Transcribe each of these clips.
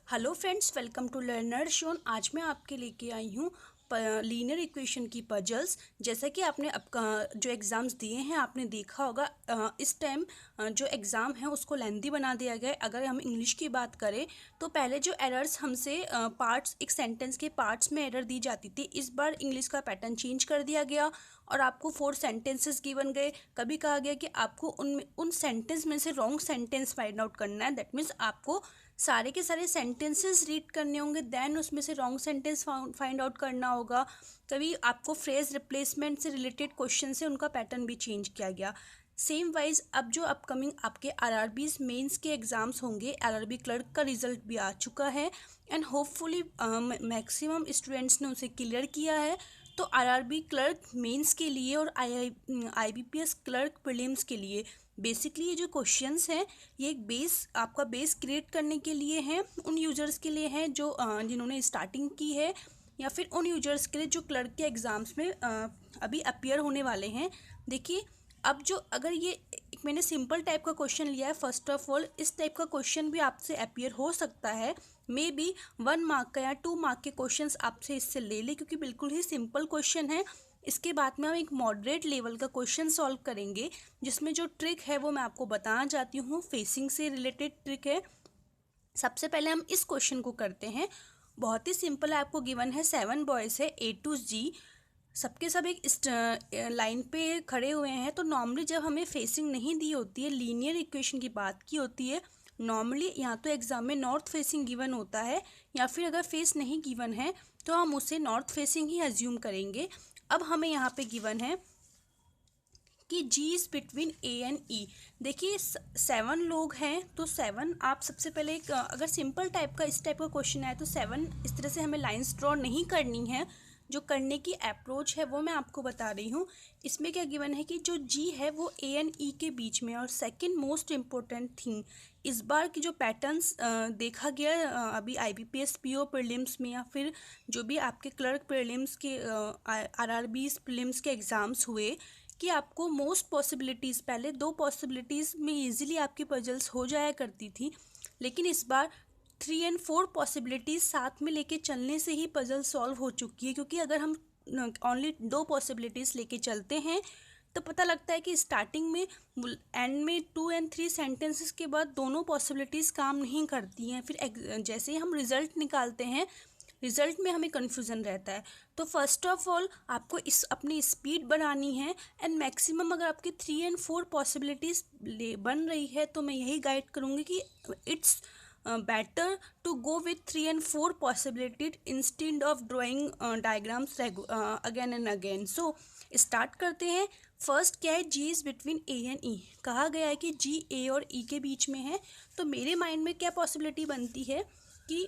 Hello friends, welcome to learner शोन। आज मैं आपके लेके आई हूँ लीनियर इक्वेशन की पजल्स। जैसा कि आपने जो एग्ज़ाम्स दिए हैं आपने देखा होगा, इस टाइम जो एग्ज़ाम है उसको लेंदी बना दिया गया है। अगर हम इंग्लिश की बात करें तो पहले जो एरर्स हमसे पार्ट्स, एक सेंटेंस के पार्ट्स में एरर दी जाती थी, इस बार इंग्लिश का पैटर्न चेंज कर दिया गया और आपको 4 सेंटेंसेस गिवन गए। कभी कहा गया कि आपको उन सेंटेंस में से रॉन्ग सेंटेंस फाइंड आउट करना है। दैट मीन्स आपको सारे के सारे सेंटेंसेस रीड करने होंगे, देन उसमें से रॉन्ग सेंटेंस फाइंड आउट करना होगा। कभी आपको फ्रेज रिप्लेसमेंट से रिलेटेड क्वेश्चन से उनका पैटर्न भी चेंज किया गया। सेम वाइज अब जो अपकमिंग आपके आरआरबीज मेंस के एग्जाम्स होंगे, आरआरबी क्लर्क का रिजल्ट भी आ चुका है एंड होपफुली मैक्सिमम स्टूडेंट्स ने उसे क्लियर किया है। तो आरआरबी क्लर्क मेंस के लिए और आईबीपीएस क्लर्क प्रीलिम्स के लिए बेसिकली ये जो क्वेश्चंस हैं ये एक आपका बेस क्रिएट करने के लिए हैं, उन यूजर्स के लिए हैं जो जिन्होंने स्टार्टिंग की है, या फिर उन यूजर्स के लिए जो क्लर्क के एग्ज़ाम्स में अभी अपीयर होने वाले हैं। देखिए, अब जो अगर ये एक मैंने सिंपल टाइप का क्वेश्चन लिया है, फर्स्ट ऑफ ऑल इस टाइप का क्वेश्चन भी आपसे अपीयर हो सकता है। मे बी 1 मार्क का या 2 मार्क के क्वेश्चंस आपसे इससे ले ले, क्योंकि बिल्कुल ही सिंपल क्वेश्चन है। इसके बाद में हम एक मॉडरेट लेवल का क्वेश्चन सॉल्व करेंगे, जिसमें जो ट्रिक है वो मैं आपको बताना चाहती हूँ, फेसिंग से रिलेटेड ट्रिक है। सबसे पहले हम इस क्वेश्चन को करते हैं। बहुत ही सिंपल है, आपको गिवन है 7 बॉयज़ है A to G, सबके सब एक लाइन पे खड़े हुए हैं। तो नॉर्मली जब हमें फेसिंग नहीं दी होती है, लीनियर इक्वेशन की बात की होती है, नॉर्मली यहाँ तो एग्जाम में नॉर्थ फेसिंग गिवन होता है, या फिर अगर फेस नहीं गिवन है तो हम उसे नॉर्थ फेसिंग ही अज्यूम करेंगे। अब हमें यहाँ पे गिवन है कि G is between A and E। देखिए 7 लोग हैं, तो 7 आप सबसे पहले एक अगर सिंपल टाइप का इस टाइप का क्वेश्चन है तो 7 इस तरह से हमें लाइंस ड्रॉ नहीं करनी है। जो करने की अप्रोच है वो मैं आपको बता रही हूँ। इसमें क्या गिवन है कि जो G है वो A एंड E के बीच में। और सेकंड मोस्ट इम्पोर्टेंट थिंग, इस बार की जो पैटर्न्स देखा गया अभी IBPS PO प्रीलिम्स में, या फिर जो भी आपके क्लर्क प्रीलिम्स के RRBs प्रीलिम्स के एग्ज़ाम्स हुए, कि आपको मोस्ट पॉसिबिलिटीज़, पहले 2 पॉसिबिलिटीज़ में इजीली आपकी पजल्स हो जाया करती थी, लेकिन इस बार 3 एंड 4 पॉसिबिलिटीज़ साथ में लेके चलने से ही पजल सॉल्व हो चुकी है। क्योंकि अगर हम ओनली 2 पॉसिबिलिटीज़ लेके चलते हैं तो पता लगता है कि स्टार्टिंग में एंड में 2 एंड 3 सेंटेंसेस के बाद दोनों पॉसिबिलिटीज़ काम नहीं करती हैं। फिर जैसे ही हम रिज़ल्ट निकालते हैं, रिज़ल्ट में हमें कन्फ्यूज़न रहता है। तो फर्स्ट ऑफ ऑल आपको अपनी स्पीड बढ़ानी है एंड मैक्सिमम अगर आपकी 3 एंड 4 पॉसिबिलिटीज़ बन रही है तो मैं यही गाइड करूँगी कि it's better to go with 3 and 4 possibility instead of drawing diagrams again and again. So start करते हैं। फर्स्ट क्या है, G is between A and E। कहा गया है कि G A और E के बीच में है, तो मेरे माइंड में क्या पॉसिबिलिटी बनती है कि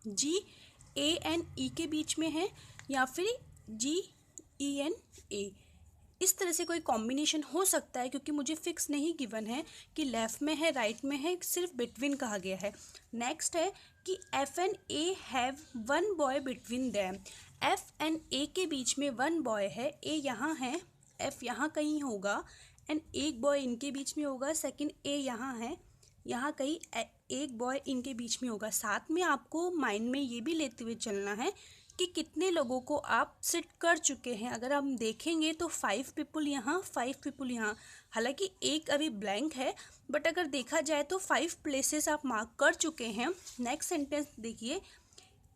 G A एंड E के बीच में है, या फिर G E एंड A। इस तरह से कोई कॉम्बिनेशन हो सकता है, क्योंकि मुझे फिक्स नहीं गिवन है कि लेफ़्ट में है राइट में है, सिर्फ बिटवीन कहा गया है। नेक्स्ट है कि F and A have 1 boy between them. F and A के बीच में 1 बॉय है, A यहाँ है, F यहाँ कहीं होगा एंड एक बॉय इनके बीच में होगा। सेकंड A यहाँ है, यहाँ कहीं एक बॉय इनके बीच में होगा। साथ में आपको माइंड में ये भी लेते हुए चलना है कि कितने लोगों को आप सिट कर चुके हैं। अगर हम देखेंगे तो 5 पीपल यहाँ, 5 पीपल यहाँ, हालांकि एक अभी ब्लैंक है, बट अगर देखा जाए तो 5 प्लेसेस आप मार्क कर चुके हैं। नेक्स्ट सेंटेंस देखिए,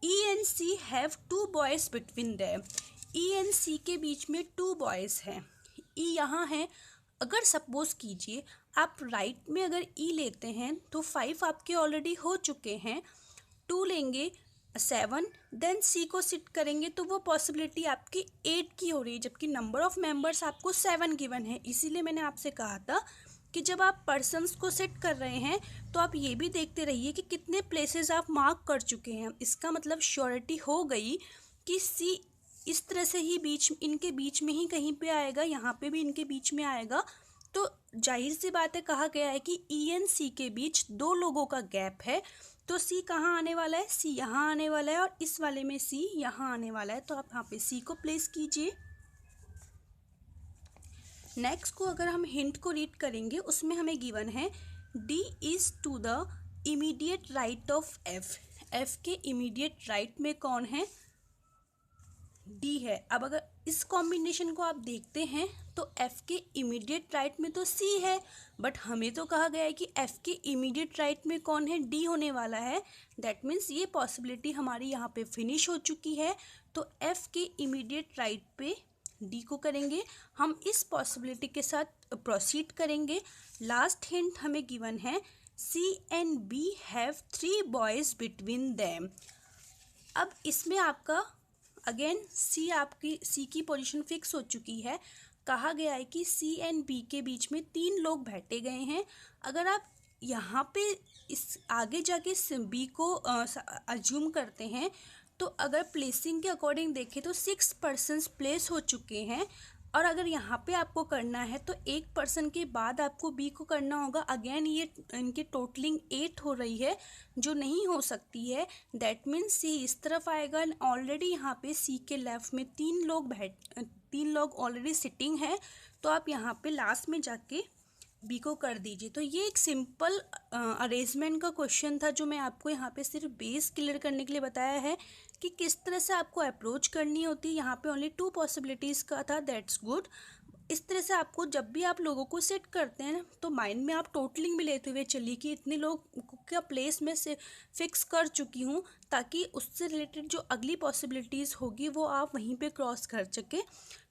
E and C have 2 boys between them. E and C के बीच में 2 बॉयज़ हैं। E यहाँ है, अगर सपोज कीजिए आप राइट में अगर E लेते हैं तो 5 आपके ऑलरेडी हो चुके हैं, 2 लेंगे 7, देन C को सिट करेंगे तो वो पॉसिबिलिटी आपकी 8 की हो रही है, जबकि नंबर ऑफ मेंबर्स आपको 7 गिवन है। इसीलिए मैंने आपसे कहा था कि जब आप पर्सन्स को सेट कर रहे हैं तो आप ये भी देखते रहिए कि कितने प्लेसेस आप मार्क कर चुके हैं। इसका मतलब श्योरिटी हो गई कि C इस तरह से ही इनके बीच में ही कहीं पे आएगा, यहाँ पे भी इनके बीच में आएगा। तो जाहिर सी बात है, कहा गया है कि E एंड C के बीच 2 लोगों का गैप है, तो C कहाँ आने वाला है, C यहाँ आने वाला है, और इस वाले में C यहाँ आने वाला है। तो आप यहाँ पे C को प्लेस कीजिए। नेक्स्ट को अगर हम हिंट को रीड करेंगे, उसमें हमें गिवन है D is to the immediate right of F, F के इमीडिएट राइट में कौन है? डी है। अब अगर इस कॉम्बिनेशन को आप देखते हैं तो एफ के इमीडिएट राइट में तो सी है, बट हमें तो कहा गया है कि एफ के इमीडिएट राइट में कौन है? डी होने वाला है। दैट मीन्स ये पॉसिबिलिटी हमारी यहाँ पे फिनिश हो चुकी है। तो एफ के इमीडिएट राइट पे डी को करेंगे। हम इस पॉसिबिलिटी के साथ प्रोसीड करेंगे। लास्ट हिंट हमें गिवन है, C and B have 3 boys between them. अब इसमें आपका अगेन आपकी सी की पोजीशन फिक्स हो चुकी है। कहा गया है कि सी एंड बी के बीच में 3 लोग बैठे गए हैं। अगर आप यहाँ पे इस आगे जाके बी को अज्यूम करते हैं तो अगर प्लेसिंग के अकॉर्डिंग देखें तो 6 पर्सन्स प्लेस हो चुके हैं, और अगर यहाँ पे आपको करना है तो 1 पर्सन के बाद आपको बी को करना होगा। अगेन ये इनकी टोटलिंग 8 हो रही है, जो नहीं हो सकती है। दैट मीन्स सी इस तरफ आएगा। ऑलरेडी यहाँ पे सी के लेफ्ट में 3 लोग ऑलरेडी सिटिंग है, तो आप यहाँ पे लास्ट में जाके बी को कर दीजिए। तो ये एक सिंपल अरेंजमेंट का क्वेश्चन था, जो मैं आपको यहाँ पे सिर्फ बेस क्लियर करने के लिए बताया है कि किस तरह से आपको अप्रोच करनी होती है। यहाँ पे ओनली 2 पॉसिबिलिटीज़ का था, दैट्स गुड। इस तरह से आपको जब भी आप लोगों को सेट करते हैं तो माइंड में आप टोटलिंग भी लेते हुए चलिए कि इतने लोग का प्लेस में से फिक्स कर चुकी हूँ, ताकि उससे रिलेटेड जो अगली पॉसिबिलिटीज़ होगी वो आप वहीं पे क्रॉस कर सके।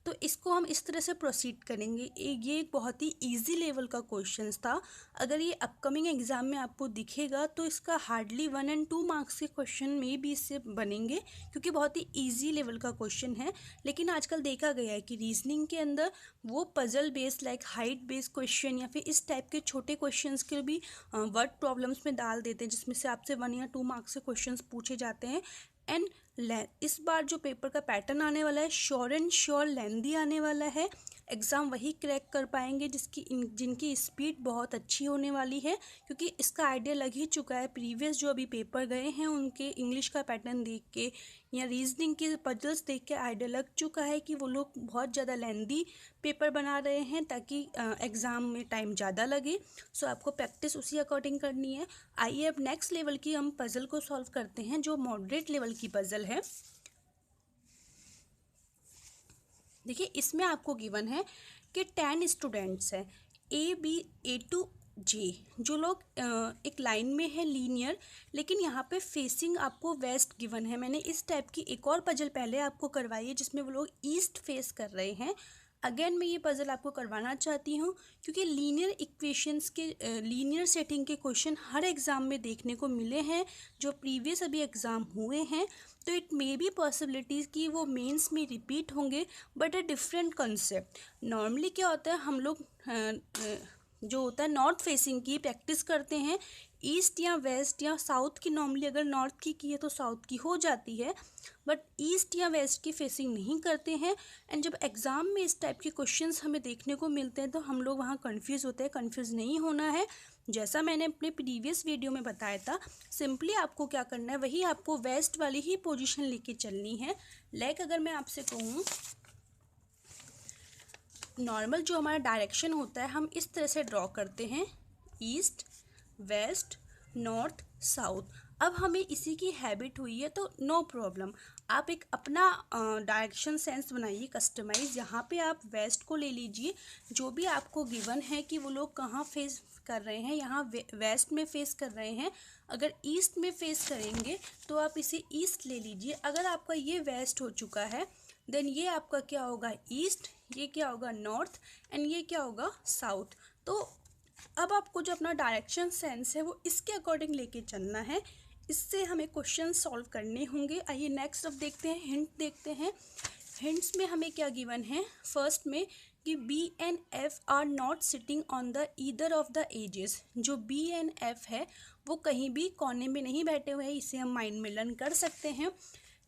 तो इसको हम इस तरह से प्रोसीड करेंगे। ये एक बहुत ही इजी लेवल का क्वेश्चन था। अगर ये अपकमिंग एग्जाम में आपको दिखेगा तो इसका हार्डली 1 और 2 मार्क्स के क्वेश्चन में भी इससे बनेंगे, क्योंकि बहुत ही इजी लेवल का क्वेश्चन है। लेकिन आजकल देखा गया है कि रीजनिंग के अंदर वो puzzle based like height based question या फिर इस टाइप के छोटे क्वेश्चंस के भी वर्ड प्रॉब्लम्स में डाल देते हैं, जिसमें से आपसे 1 या 2 मार्क्स के क्वेश्चंस पूछे जाते हैं। एंड इस बार जो पेपर का पैटर्न आने वाला है श्योर एंड श्योर लेंदी आने वाला है। एग्ज़ाम वही क्रैक कर पाएंगे जिनकी स्पीड बहुत अच्छी होने वाली है, क्योंकि इसका आइडिया लग ही चुका है। प्रीवियस जो अभी पेपर गए हैं उनके इंग्लिश का पैटर्न देख के या रीजनिंग के पजल्स देख के आइडिया लग चुका है कि वो लोग बहुत ज़्यादा लेंदी पेपर बना रहे हैं ताकि एग्ज़ाम में टाइम ज़्यादा लगे। सो आपको प्रैक्टिस उसी अकॉर्डिंग करनी है। आइए अब नेक्स्ट लेवल की हम पजल को सॉल्व करते हैं, जो मॉडरेट लेवल की पजल है। देखिए इसमें आपको गिवन है कि 10 स्टूडेंट्स हैं, A to J, जो लोग एक लाइन में है लीनियर, लेकिन यहाँ पे फेसिंग आपको वेस्ट गिवन है। मैंने इस टाइप की एक और पजल पहले आपको करवाई है जिसमें वो लोग ईस्ट फेस कर रहे हैं। अगेन मैं ये पजल आपको करवाना चाहती हूँ, क्योंकि लीनियर इक्वेशंस के लीनियर सेटिंग के क्वेश्चन हर एग्ज़ाम में देखने को मिले हैं, जो प्रीवियस अभी एग्ज़ाम हुए हैं। तो इट मे बी पॉसिबिलिटीज़ कि वो मेंस में रिपीट होंगे, but a different concept. Normally क्या होता है, हम लोग जो होता है नॉर्थ फेसिंग की प्रैक्टिस करते हैं, ईस्ट या वेस्ट या साउथ की। नॉर्मली अगर नॉर्थ की है तो साउथ की हो जाती है, बट ईस्ट या वेस्ट की फेसिंग नहीं करते हैं। एंड जब एग्ज़ाम में इस टाइप के क्वेश्चंस हमें देखने को मिलते हैं तो हम लोग वहाँ कंफ्यूज होते हैं। कंफ्यूज नहीं होना है, जैसा मैंने अपने प्रीवियस वीडियो में बताया था, सिंपली आपको क्या करना है, वही आपको वेस्ट वाली ही पोजीशन लेके चलनी है। लाइक अगर मैं आपसे कहूँ, नॉर्मल जो हमारा डायरेक्शन होता है हम इस तरह से ड्रॉ करते हैं, ईस्ट वेस्ट नॉर्थ साउथ। अब हमें इसी की हैबिट हुई है तो नो प्रॉब्लम, आप एक अपना डायरेक्शन सेंस बनाइए कस्टमाइज। यहाँ पे आप वेस्ट को ले लीजिए, जो भी आपको गिवन है कि वो लोग कहाँ फेस कर रहे हैं, यहाँ वेस्ट में फेस कर रहे हैं। अगर ईस्ट में फेस करेंगे तो आप इसे ईस्ट ले लीजिए। अगर आपका ये वेस्ट हो चुका है देन ये आपका क्या होगा, ईस्ट, ये क्या होगा नॉर्थ, एंड ये क्या होगा साउथ। तो अब आपको जो अपना डायरेक्शन सेंस है वो इसके अकॉर्डिंग लेके चलना है। इससे हमें क्वेश्चन सॉल्व करने होंगे। आइए नेक्स्ट अब देखते हैं, हिंट देखते हैं। हिंट्स में हमें क्या गिवन है, फर्स्ट में कि B and F are not sitting on the either of the edges. जो B and F है वो कहीं भी कोने में नहीं बैठे हुए हैं, इसे हम माइंड में लर्न कर सकते हैं।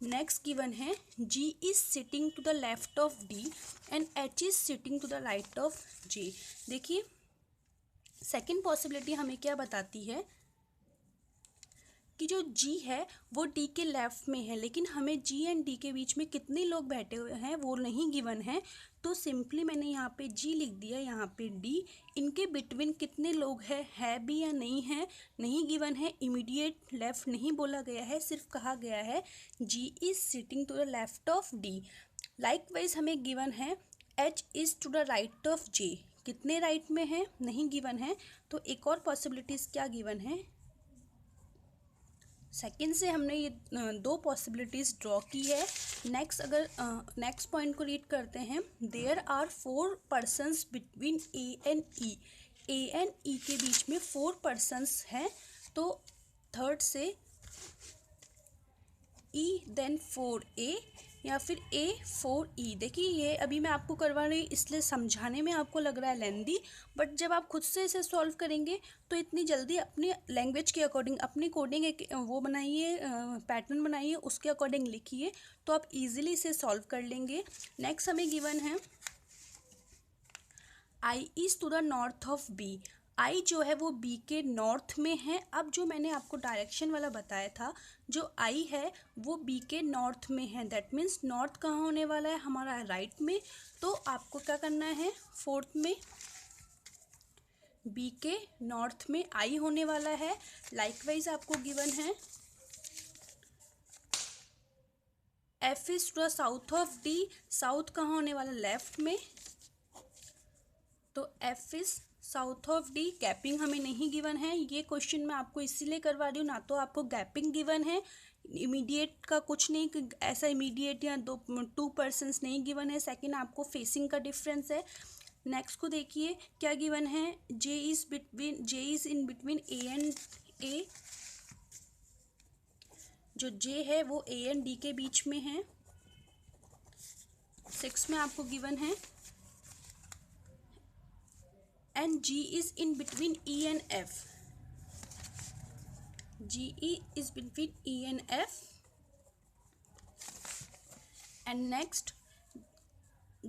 नेक्स्ट गिवन है G is sitting to the left of D and H is sitting to the right of J। देखिए सेकेंड पॉसिबिलिटी हमें क्या बताती है कि जो जी है वो डी के लेफ्ट में है, लेकिन हमें जी एंड डी के बीच में कितने लोग बैठे हुए हैं वो नहीं गिवन है। तो सिंपली मैंने यहाँ पे जी लिख दिया, यहाँ पे डी, इनके बिटवीन कितने लोग हैं है भी या नहीं है, नहीं गिवन है। इमीडिएट लेफ्ट नहीं बोला गया है, सिर्फ कहा गया है G is sitting to the left of D. Likewise हमें गिवन है H is to the right of J, कितने राइट में है नहीं गिवन है। तो एक और पॉसिबिलिटीज़ क्या गिवन है, सेकेंड से हमने ये दो पॉसिबिलिटीज़ ड्रॉ की है। नेक्स्ट अगर नेक्स्ट पॉइंट को रीड करते हैं, there are 4 persons between A and E, A and E के बीच में 4 पर्सन्स हैं। तो थर्ड से ई देन 4A या फिर A 4E। देखिए ये अभी मैं आपको करवा रही इसलिए समझाने में आपको लग रहा है लेंदी, बट जब आप खुद से इसे सॉल्व करेंगे तो इतनी जल्दी अपनी लैंग्वेज के अकॉर्डिंग अपनी कोडिंग एक वो बनाइए, पैटर्न बनाइए, उसके अकॉर्डिंग लिखिए तो आप इजीली इसे सॉल्व कर लेंगे। नेक्स्ट हमें गिवन है I is to the north of B, I जो है वो बी के नॉर्थ में है। अब जो मैंने आपको डायरेक्शन वाला बताया था, जो आई है वो बी के नॉर्थ में है, दैट मीन्स नॉर्थ कहाँ होने वाला है हमारा राइट में। तो आपको क्या करना है, फोर्थ में बी के नॉर्थ में आई होने वाला है। लाइकवाइज आपको गिवन है F is to the south of D, south कहाँ होने वाला लेफ्ट में, तो F is south of D. Gapping हमें नहीं गिवन है, ये क्वेश्चन मैं आपको इसीलिए करवा रही हूँ, ना तो आपको गैपिंग गिवन है, इमीडिएट का कुछ नहीं, ऐसा इमीडिएट या 2 पर्सन्स नहीं गिवन है। सेकंड आपको फेसिंग का डिफरेंस है। नेक्स्ट को देखिए क्या गिवन है, J is in between A and A, जो जे है वो ए एंड डी के बीच में है। 6 में आपको गिवन है and G is in between E and F, GE is between E and F। and next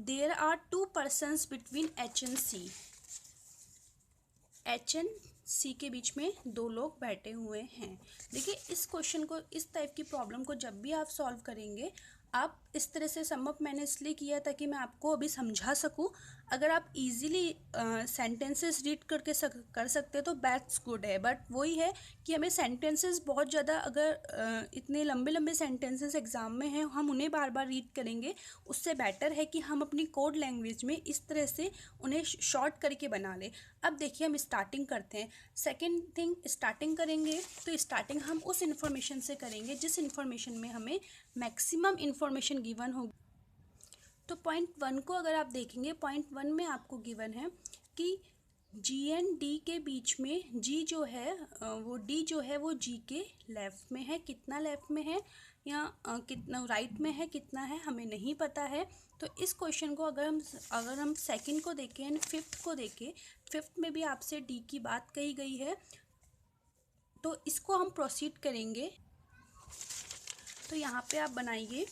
there are 2 persons between H and C, H and C के बीच में 2 लोग बैठे हुए हैं। देखिए इस क्वेश्चन को, इस टाइप की प्रॉब्लम को जब भी आप सॉल्व करेंगे, आप इस तरह से सम अप मैंने इसलिए किया ताकि मैं आपको अभी समझा सकूं। अगर आप इजीली सेंटेंसेस रीड करके कर सकते हैं तो दैट्स गुड है, बट वही है कि हमें सेंटेंसेस बहुत ज़्यादा, अगर इतने लंबे लंबे सेंटेंसेस एग्ज़ाम में हैं हम उन्हें बार बार रीड करेंगे, उससे बेटर है कि हम अपनी कोड लैंग्वेज में इस तरह से उन्हें शॉर्ट करके बना लें। अब देखिए हम स्टार्टिंग करते हैं। सेकेंड थिंग, स्टार्टिंग करेंगे तो स्टार्टिंग हम उस इन्फॉर्मेशन से करेंगे जिस इन्फॉर्मेशन में हमें मैक्सिमम इन्फॉर्मेशन गिवन होगी। तो पॉइंट 1 को अगर आप देखेंगे, पॉइंट 1 में आपको गिवन है कि जी एंड डी के बीच में जी जो है वो डी जो है वो जी के लेफ़्ट में है, कितना लेफ़्ट में है या कितना राइट में है, कितना है हमें नहीं पता है। तो इस क्वेश्चन को अगर हम सेकंड को देखें एंड फिफ्थ को देखें, फिफ्थ में भी आपसे डी की बात कही गई है, तो इसको हम प्रोसीड करेंगे। तो यहाँ पे आप बनाइए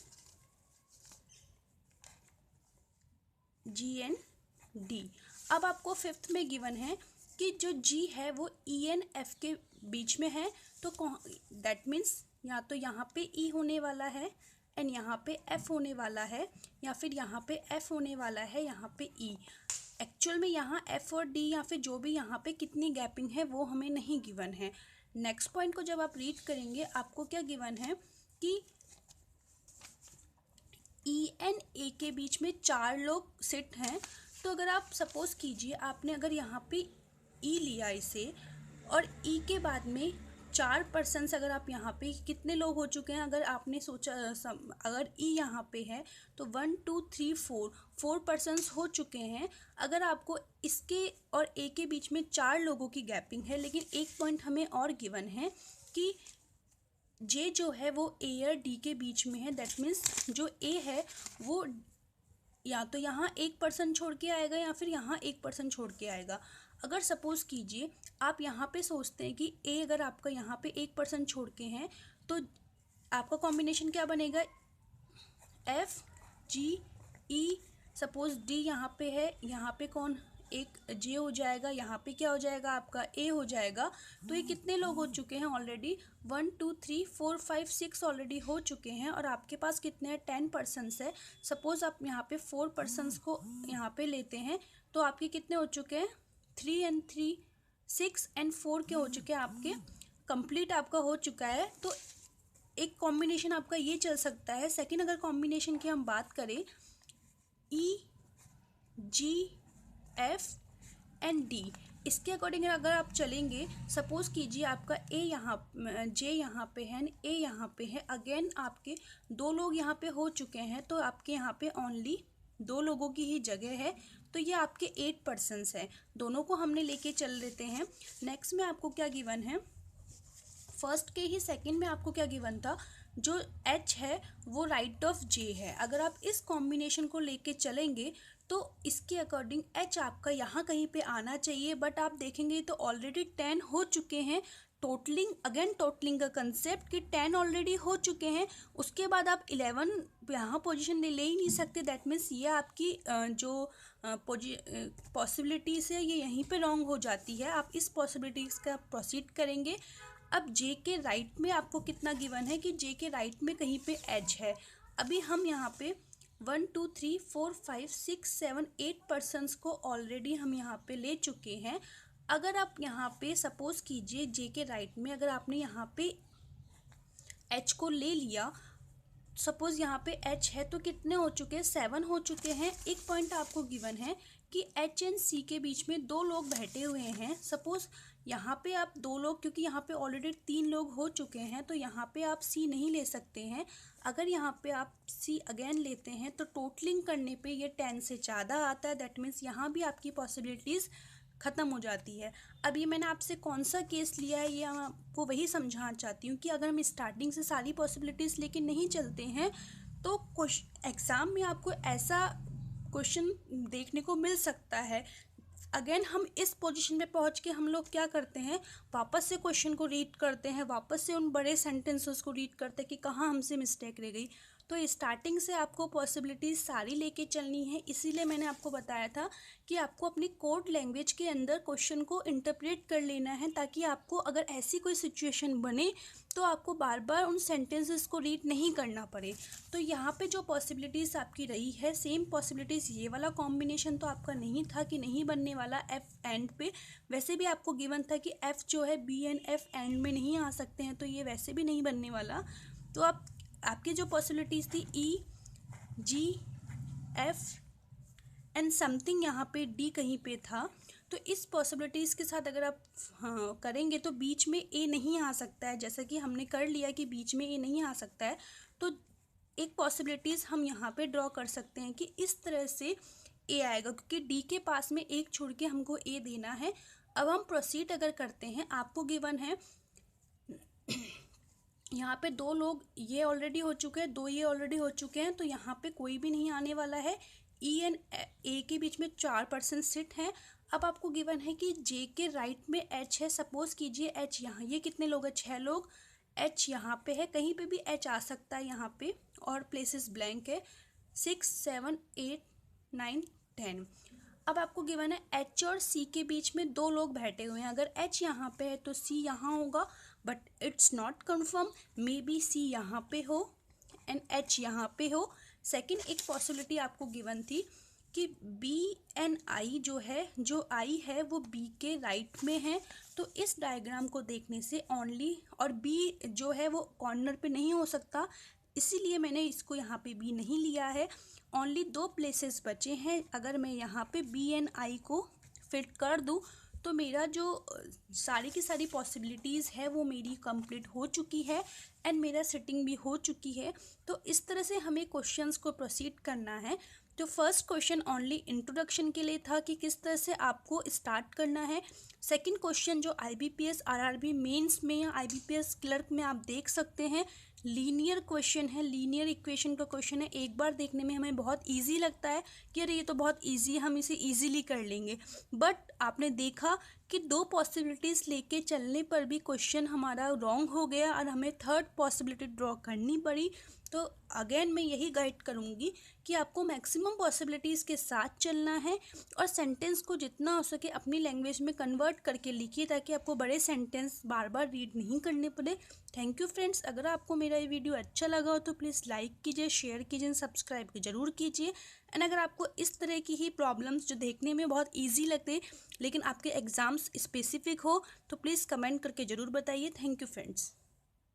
जी एंड डी। अब आपको फिफ्थ में गिवन है कि जो जी है वो ई एंड एफ के बीच में है, तो दैट मीन्स या तो यहाँ पे ई होने वाला है एंड यहाँ पे एफ होने वाला है, या फिर यहाँ पे एफ होने वाला है, यहाँ पे ई। एक्चुअल में यहाँ एफ और डी या फिर जो भी यहाँ पे कितनी गैपिंग है वो हमें नहीं गिवन है। नेक्स्ट पॉइंट को जब आप रीड करेंगे आपको क्या गिवन है कि ई एंड ए के बीच में 4 लोग सिट हैं। तो अगर आप सपोज़ कीजिए आपने अगर यहाँ पे ई लिया इसे, और ई के बाद में 4 पर्सन्स, अगर आप यहाँ पे कितने लोग हो चुके हैं, अगर आपने सोचा अगर ई यहाँ पे है तो 1 2 3 4 पर्सन्स हो चुके हैं। अगर आपको इसके और ए के बीच में 4 लोगों की गैपिंग है, लेकिन एक पॉइंट हमें और गिवन है कि जे जो है वो ए और डी के बीच में है, दैट मीन्स जो ए है वो या तो यहाँ 1 पर्सन छोड़ के आएगा या फिर यहाँ 1 पर्सन छोड़ के आएगा। अगर सपोज़ कीजिए आप यहाँ पे सोचते हैं कि ए अगर आपका यहाँ पे 1 पर्सन छोड़ के हैं तो आपका कॉम्बिनेशन क्या बनेगा, एफ जी ई। सपोज़ डी यहाँ पे है, यहाँ पे कौन एक जे हो जाएगा, यहाँ पे क्या हो जाएगा आपका ए हो जाएगा। तो ये कितने लोग हो चुके हैं ऑलरेडी, 1 2 3 4 5 6 ऑलरेडी हो चुके हैं। और आपके पास कितने हैं, 10 पर्सन्स है। सपोज आप यहाँ पे 4 पर्सन्स को यहाँ पे लेते हैं तो आपके कितने हो चुके हैं, 3 and 3 6 and 4 के हो चुके हैं आपके, कंप्लीट आपका हो चुका है। तो एक कॉम्बिनेशन आपका ये चल सकता है। सेकंड अगर कॉम्बिनेशन की हम बात करें, ई जी एफ एंड डी, इसके अकॉर्डिंग अगर आप चलेंगे, सपोज कीजिए आपका ए यहाँ, जे यहाँ पे है, ए यहाँ पे है, अगेन आपके 2 लोग यहाँ पे हो चुके हैं तो आपके यहाँ पे ओनली 2 लोगों की ही जगह है। तो ये आपके 8 पर्सन्स हैं, दोनों को हमने लेके चल लेते हैं। नेक्स्ट में आपको क्या गिवन है, फर्स्ट के ही सेकंड में आपको क्या गिवन था, जो एच है वो राइट ऑफ जे है। अगर आप इस कॉम्बिनेशन को लेके चलेंगे तो इसके अकॉर्डिंग एच आपका यहाँ कहीं पे आना चाहिए, बट आप देखेंगे तो ऑलरेडी 10 हो चुके हैं। टोटलिंग, अगेन टोटलिंग का कंसेप्ट कि 10 ऑलरेडी हो चुके हैं, उसके बाद आप 11 यहाँ पोजीशन ले ही नहीं सकते। दैट मीन्स ये आपकी जो पॉसिबिलिटीज़ है ये यहीं पे रॉन्ग हो जाती है। आप इस पॉसिबिलिटीज़ का प्रोसीड करेंगे। अब जे के राइट में आपको कितना गिवन है कि जे के राइट में कहीं पे एच है। अभी हम यहाँ पे 1 2 3 4 5 6 7 8 पर्सन्स को ऑलरेडी हम यहाँ पे ले चुके हैं। अगर आप यहाँ पे सपोज कीजिए जे के राइट में अगर आपने यहाँ पे एच को ले लिया, सपोज यहाँ पे एच है तो कितने हो चुके हैं, 7 हो चुके हैं। एक पॉइंट आपको गिवन है कि एच एंड सी के बीच में 2 लोग बैठे हुए हैं। सपोज यहाँ पे आप 2 लोग, क्योंकि यहाँ पे ऑलरेडी 3 लोग हो चुके हैं तो यहाँ पे आप सी नहीं ले सकते हैं। अगर यहाँ पे आप सी अगेन लेते हैं तो टोटलिंग करने पे ये 10 से ज़्यादा आता है। दैट मीन्स यहाँ भी आपकी पॉसिबिलिटीज़ ख़त्म हो जाती है। अब ये मैंने आपसे कौन सा केस लिया है ये मैं आपको वही समझाना चाहती हूँ कि अगर हम स्टार्टिंग से सारी पॉसिबिलिटीज़ लेके नहीं चलते हैं तो एग्ज़ाम में आपको ऐसा क्वेश्चन देखने को मिल सकता है। अगेन हम इस पोजीशन पे पहुंच के हम लोग क्या करते हैं, वापस से क्वेश्चन को रीड करते हैं, वापस से उन बड़े सेंटेंसेस को रीड करते हैं कि कहाँ हमसे मिस्टेक रह गई। तो स्टार्टिंग से आपको पॉसिबिलिटीज़ सारी लेके चलनी है। इसीलिए मैंने आपको बताया था कि आपको अपनी कोड लैंग्वेज के अंदर क्वेश्चन को इंटरप्रेट कर लेना है, ताकि आपको अगर ऐसी कोई सिचुएशन बने तो आपको बार बार उन सेंटेंसेस को रीड नहीं करना पड़े। तो यहाँ पे जो पॉसिबिलिटीज़ आपकी रही है, सेम पॉसिबिलिटीज़, ये वाला कॉम्बिनेशन तो आपका नहीं था कि नहीं बनने वाला एफ एंड पे। वैसे भी आपको गिवन था कि एफ जो है बी एंड एफ एंड में नहीं आ सकते हैं, तो ये वैसे भी नहीं बनने वाला। तो आपकी जो पॉसिबिलिटीज़ थी ई जी एफ एंड समथिंग, यहाँ पे डी कहीं पे था। तो इस पॉसिबिलिटीज़ के साथ अगर आप करेंगे तो बीच में ए नहीं आ सकता है। जैसा कि हमने कर लिया कि बीच में ए नहीं आ सकता है, तो एक पॉसिबिलिटीज़ हम यहाँ पे ड्रॉ कर सकते हैं कि इस तरह से ए आएगा, क्योंकि डी के पास में एक छोड़ के हमको ए देना है। अब हम प्रोसीड अगर करते हैं, आपको गिवन है यहाँ पे 2 लोग ये ऑलरेडी हो चुके हैं, 2 ये ऑलरेडी हो चुके हैं, तो यहाँ पे कोई भी नहीं आने वाला है। ई एंड ए के बीच में 4 पर्सन सिट हैं। अब आपको गिवन है कि जे के राइट में एच है। सपोज कीजिए एच यहाँ, ये कितने लोग हैं, 6 लोग। एच यहाँ पे है, कहीं पे भी एच आ सकता है यहाँ पे, और प्लेसेस ब्लैंक है। 6 7 8 9 10। अब आपको गिवन है एच और सी के बीच में 2 लोग बैठे हुए हैं। अगर एच यहाँ पे है तो सी यहाँ होगा, but it's not confirm, may be C यहाँ पे हो एंड एच यहाँ पे हो। सेकंड एक पॉसिबिलिटी आपको गिवन थी कि बी एंड आई जो है, जो आई है वो बी के राइट में है। तो इस डायग्राम को देखने से ओनली, और बी जो है वो कॉर्नर पे नहीं हो सकता, इसीलिए मैंने इसको यहाँ पे बी नहीं लिया है। ओनली 2 प्लेसेस बचे हैं। अगर मैं यहाँ पे बी एंड आई को फिट कर दूँ तो मेरा जो सारी की सारी पॉसिबिलिटीज़ है वो मेरी कंप्लीट हो चुकी है एंड मेरा सेटिंग भी हो चुकी है। तो इस तरह से हमें क्वेश्चंस को प्रोसीड करना है। तो फर्स्ट क्वेश्चन ओनली इंट्रोडक्शन के लिए था कि किस तरह से आपको स्टार्ट करना है। सेकंड क्वेश्चन जो IBPS RRB मेंस में या IBPS क्लर्क में आप देख सकते हैं लीनियर क्वेश्चन है, लीनियर इक्वेशन का क्वेश्चन है। एक बार देखने में हमें बहुत इजी लगता है कि अरे ये तो बहुत इजी है, हम इसे इजीली कर लेंगे, बट आपने देखा कि दो पॉसिबिलिटीज़ लेके चलने पर भी क्वेश्चन हमारा रॉन्ग हो गया और हमें थर्ड पॉसिबिलिटी ड्रॉ करनी पड़ी। तो अगेन मैं यही गाइड करूँगी कि आपको मैक्सिमम पॉसिबिलिटीज़ के साथ चलना है और सेंटेंस को जितना हो सके अपनी लैंग्वेज में कन्वर्ट करके लिखिए ताकि आपको बड़े सेंटेंस बार बार रीड नहीं करने पड़े। Thank you friends. अगर आपको मेरा ये वीडियो अच्छा लगा हो तो प्लीज़ लाइक कीजिए, शेयर कीजिए, सब्सक्राइब ज़रूर कीजिए। एंड अगर आपको इस तरह की ही प्रॉब्लम्स जो देखने में बहुत ईजी लगते लेकिन आपके एग्ज़ाम्स स्पेसिफिक हो तो प्लीज़ कमेंट करके ज़रूर बताइए। Thank you friends.